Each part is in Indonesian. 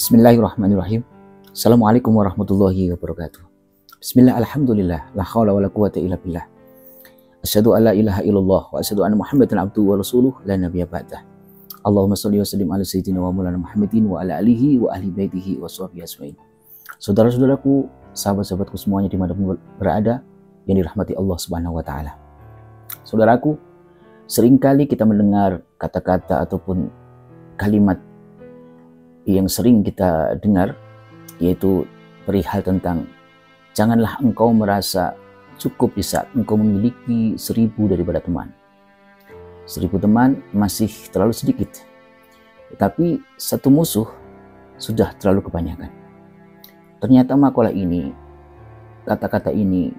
Bismillahirrahmanirrahim. Assalamualaikum warahmatullahi wabarakatuh. Bismillah, alhamdulillah, la hawla wa la quwata illa billah. Asyhadu an la ilaha illallah wa asyhadu anna Muhammadan abduhu wa rasuluh la nabiyya ba'dah. Allahumma shalli wa sallim ala sayyidina wa maulana Muhammadin wa ala alihi wa ahli baitihi wa sahbihi ajmain. Saudara-saudaraku, sahabat-sahabatku semuanya dimanapun berada yang dirahmati Allah Subhanahu wa taala. Saudaraku, seringkali kita mendengar kata-kata ataupun kalimat yang sering kita dengar, yaitu perihal tentang janganlah engkau merasa cukup di saat engkau memiliki 1000 daripada teman. 1000 teman masih terlalu sedikit, tetapi satu musuh sudah terlalu kebanyakan. Ternyata makalah ini, kata-kata ini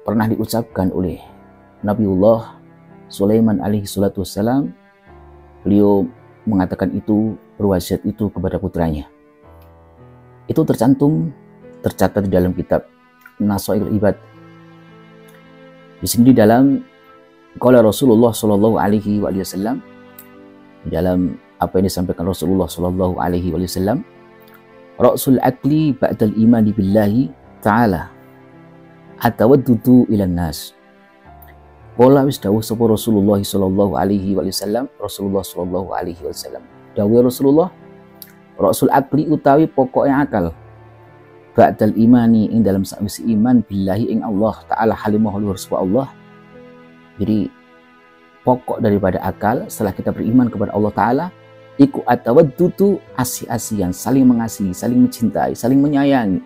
pernah diucapkan oleh Nabiullah Sulaiman alaihi salatu wassalam. Beliau mengatakan itu, berwasiat itu kepada putranya. Itu tercatat di dalam kitab Nasairul Ibad. Di sini di dalam qala Rasulullah sallallahu alaihi wasallam, di dalam apa yang disampaikan Rasulullah sallallahu alaihi wasallam, ra'sul akli ba'dal imani billahi ta'ala atawaddudu ilan nas. Qala wis dawuh sapa Rasulullah sallallahu alaihi wasallam, Rasulullah sallallahu alaihi wasallam dawuh Rasulullah, ra'sul akli utawi pokoknya akal, ba'dal imani ing dalam sawise iman billahi ing Allah taala halimah luhur sapa Allah. Jadi pokok daripada akal setelah kita beriman kepada Allah taala iku atawaddutu asih-asihan, saling mengasihi, saling mencintai, saling menyayangi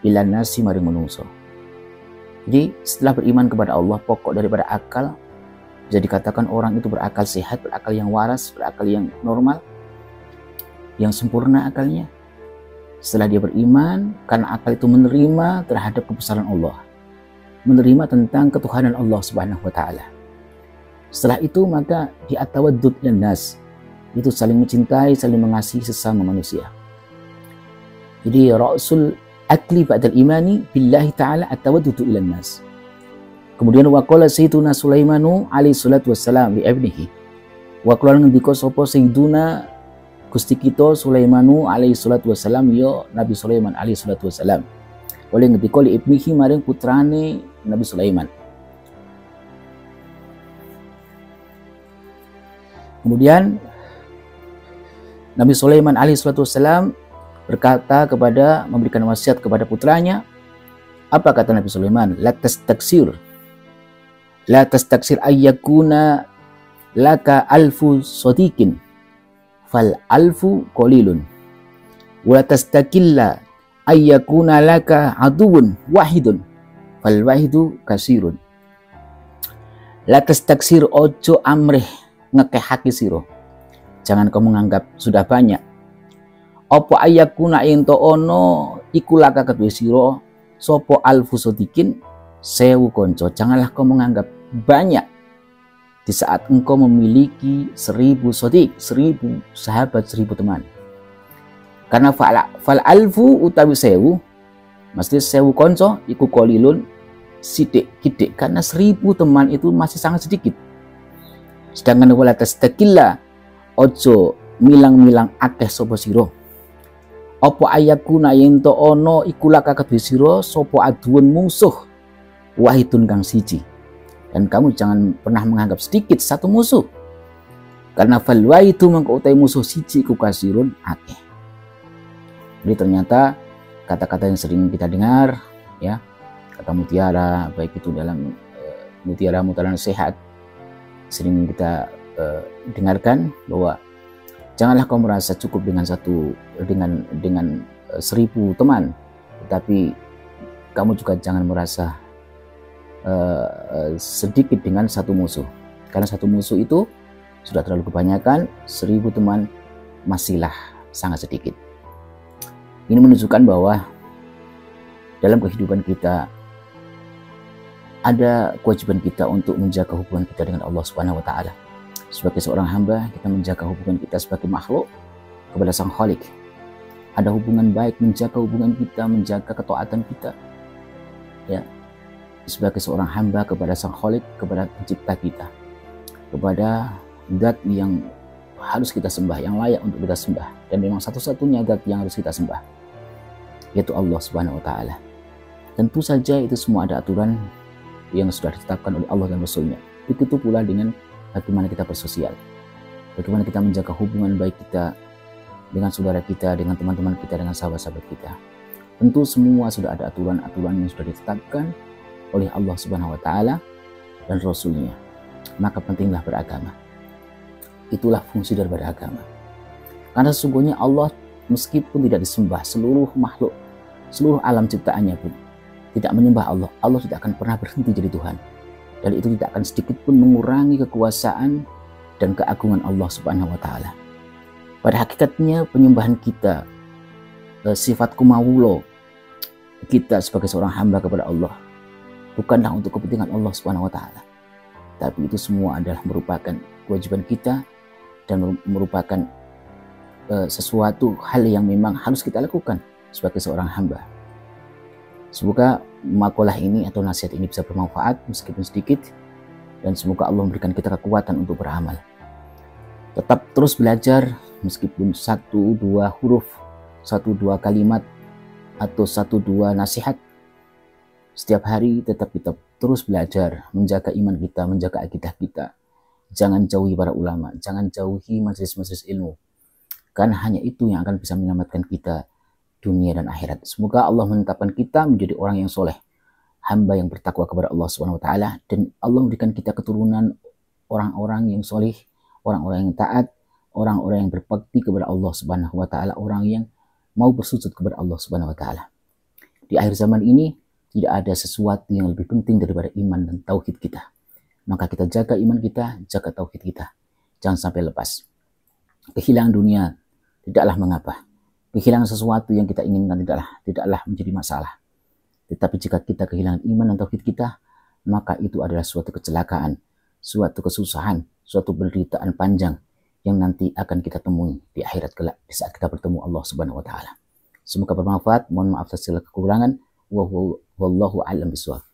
ilan nasi maring manungsa. Jadi setelah beriman kepada Allah, pokok daripada akal, bisa dikatakan orang itu berakal sehat, berakal yang waras, berakal yang normal, yang sempurna akalnya. Setelah dia beriman, karena akal itu menerima terhadap kebesaran Allah, menerima tentang ketuhanan Allah Subhanahu wa taala. Setelah itu maka diatawaddud dan nas, itu saling mencintai, saling mengasihi sesama manusia. Jadi ra'sul akli ba'dal imani billahi ta'ala atawaddudu ilan nas. Kemudian waqala sayyiduna Sulaimanu alaihi salatu wassalam li ibnihi. Wa qala ngendika sapa sayyiduna Gusti kita Sulaimanu alaihi salatu wassalam, ya Nabi Sulaiman alaihi salatu wassalam. Oleh ngendika li ibnihi maring putrane Nabi Sulaiman. Kemudian Nabi Sulaiman alaihi salatu wassalam berkata memberikan wasiat kepada putranya. Apa kata Nabi Sulaiman? La tastaksir ayyakuna laka alfu sadiqin fal alfu qalilun wa tastakilla ayyakuna laka aduun wahidun fal wahidu kasirun. La tastaksir, ojo amrih ngekehaki sira, jangan kamu menganggap sudah banyak. Apa ayakuna ento ono iku laka kedue sira sapa alfu sadiqin 1000 konco. Janganlah kau menganggap banyak di saat engkau memiliki 1000 sadiq, 1000 sahabat, 1000 teman. Karena fal alfu utawi 1000, mesti 1000 konco iku qalilun, sidik kidik, karena 1000 teman itu masih sangat sedikit. Sedangkan wala tastakilla, ojo milang-milang akeh sapa sira. Apa ayakuna yento ono ikulaka kedue sira sapa aduun musuh wahidun kang siji. Dan kamu jangan pernah menganggap sedikit satu musuh, karena fal wahidu mangko utai musuh siji iku kasirun akeh. Jadi ternyata kata-kata yang sering kita dengar, ya, kata mutiara, baik itu dalam mutiara sehat, sering kita dengarkan bahwa janganlah kau merasa cukup dengan 1000 teman, tetapi kamu juga jangan merasa sedikit dengan satu musuh, karena satu musuh itu sudah terlalu kebanyakan. 1000 teman masihlah sangat sedikit. Ini menunjukkan bahwa dalam kehidupan kita ada kewajiban kita untuk menjaga hubungan kita dengan Allah Subhanahu wa taala. Sebagai seorang hamba, kita menjaga hubungan kita sebagai makhluk kepada Sang Khalik. Ada hubungan baik, menjaga hubungan kita, menjaga ketaatan kita, ya, sebagai seorang hamba kepada Sang Khalik, kepada pencipta kita, kepada zat yang harus kita sembah, yang layak untuk kita sembah, dan memang satu-satunya zat yang harus kita sembah, yaitu Allah Subhanahu wa Ta'ala. Tentu saja itu semua ada aturan yang sudah ditetapkan oleh Allah dan Rasul-Nya. Begitu pula dengan bagaimana kita bersosial, bagaimana kita menjaga hubungan baik kita dengan saudara kita, dengan teman-teman kita, dengan sahabat-sahabat kita. Tentu semua sudah ada aturan-aturan yang sudah ditetapkan oleh Allah Subhanahu wa Ta'ala dan Rasul-Nya. Maka pentinglah beragama. Itulah fungsi daripada agama. Karena sesungguhnya Allah, meskipun tidak disembah, seluruh makhluk, seluruh alam ciptaannya pun tidak menyembah Allah, Allah tidak akan pernah berhenti jadi Tuhan. Dan itu tidak akan sedikit pun mengurangi kekuasaan dan keagungan Allah Subhanahu wa Ta'ala. Pada hakikatnya penyembahan kita, sifat kumawulo kita sebagai seorang hamba kepada Allah, bukanlah untuk kepentingan Allah Subhanahu wa Ta'ala, tapi itu semua adalah merupakan kewajiban kita dan merupakan sesuatu hal yang memang harus kita lakukan sebagai seorang hamba. Semoga makalah ini atau nasihat ini bisa bermanfaat meskipun sedikit, dan semoga Allah memberikan kita kekuatan untuk beramal. Tetap terus belajar, meskipun 1-2 huruf, 1-2 kalimat, atau 1-2 nasihat. Setiap hari tetap kita terus belajar, menjaga iman kita, menjaga akidah kita. Jangan jauhi para ulama, jangan jauhi majelis-majelis ilmu. Karena hanya itu yang akan bisa menyelamatkan kita dunia dan akhirat. Semoga Allah menetapkan kita menjadi orang yang soleh, hamba yang bertakwa kepada Allah Subhanahu wa Ta'ala, dan Allah memberikan kita keturunan orang-orang yang soleh, orang-orang yang taat, orang-orang yang berbakti kepada Allah Subhanahu wa Ta'ala, orang yang mau bersujud kepada Allah Subhanahu wa Ta'ala. Di akhir zaman ini tidak ada sesuatu yang lebih penting daripada iman dan tauhid kita. Maka kita jaga iman kita, jaga tauhid kita. Jangan sampai lepas. Kehilangan dunia tidaklah mengapa. Kehilangan sesuatu yang kita inginkan tidaklah menjadi masalah. Tetapi jika kita kehilangan iman dan tauhid kita, maka itu adalah suatu kecelakaan, suatu kesusahan, suatu penderitaan panjang yang nanti akan kita temui di akhirat kelak di saat kita bertemu Allah Subhanahu wa Ta'ala. Semoga bermanfaat. Mohon maaf atas segala kekurangan. Wallahu a'lam bishawab.